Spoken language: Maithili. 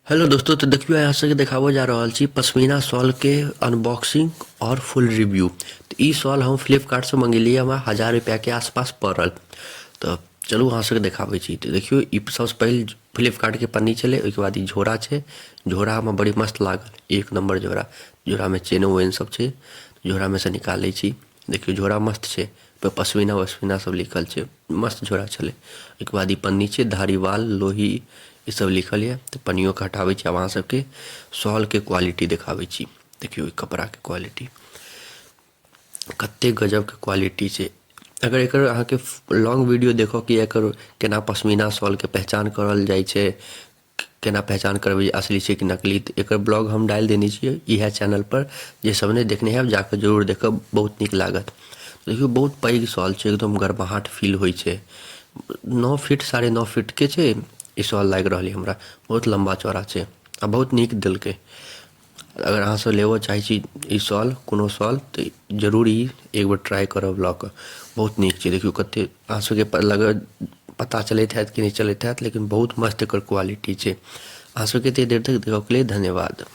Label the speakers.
Speaker 1: हेलो दोस्तों, तो देखियो यहाँ से देखाबो जा रहल छी पश्मीना शॉल के अनबॉक्सिंग और फुल रिव्यू। तो ई शॉल हम फ्लिपकार्ट से मंगेलिए, हमरा 1000 रुपया के आसपास पड़ल। तो चलू अहाँ सबके देखाबै छी। तो देखियो ई सबसे पहले फ्लिपकार्ट के पन्नी चले, ओहिके बाद ई झोरा छै। झोरा हमरा बड़ी मस्त लागल, एक नंबर झोरा। झोरा में चेनो वेन सब छै, झोरा में से निकालै छी। देखियो झोरा मस्त छै, पे पश्मीना वश्मीना सब लिखल छै, मस्त झोरा छलै। ओहिके बाद ई पन्नी छै, धारीवाल लोही ई सब लिखल है। तो पन्नियों के हटाबै छी। अब अहाँ सबके शॉल के क्वालिटी देखाबै छी। देखियो ई कपड़ा के क्वालिटी कते गजब के क्वालिटी छै। अगर एकर अहाँ के लॉन्ग वीडियो देखो कि एकर केना पश्मीना शॉल के पहचान करल जाइ छै, केना पहचान करबै जे असली छै कि नकली, तो एकर ब्लॉग हम डाल देने छियै इएह चैनल पर। जे सब ने देखने हैं जाकर जरूर देखब, बहुत निक लागत। देखियो बहुत पैघ शॉल छै, एकदम गर्माहट फील होइ छै। 9 फीट 9.5 फीट के छै ई शॉल लाग रही हमरा। बहुत लंबा चौड़ा छै आ बहुत निक दिलके। अगर अहाँ सब लेबो चाहे छी ई शॉल, कोनो शॉल, तो जरूर ई एक बार ट्राई करब लऽ कऽ। बहुत निक छै। देखियो कते अहाँ सबके लग पता चलैत हैत कि नहीं चलैत हैत, लेकिन बहुत मस्त एकर क्वालिटी छै। अहाँ सबके एते देर तक देखऽ के लिए धन्यवाद।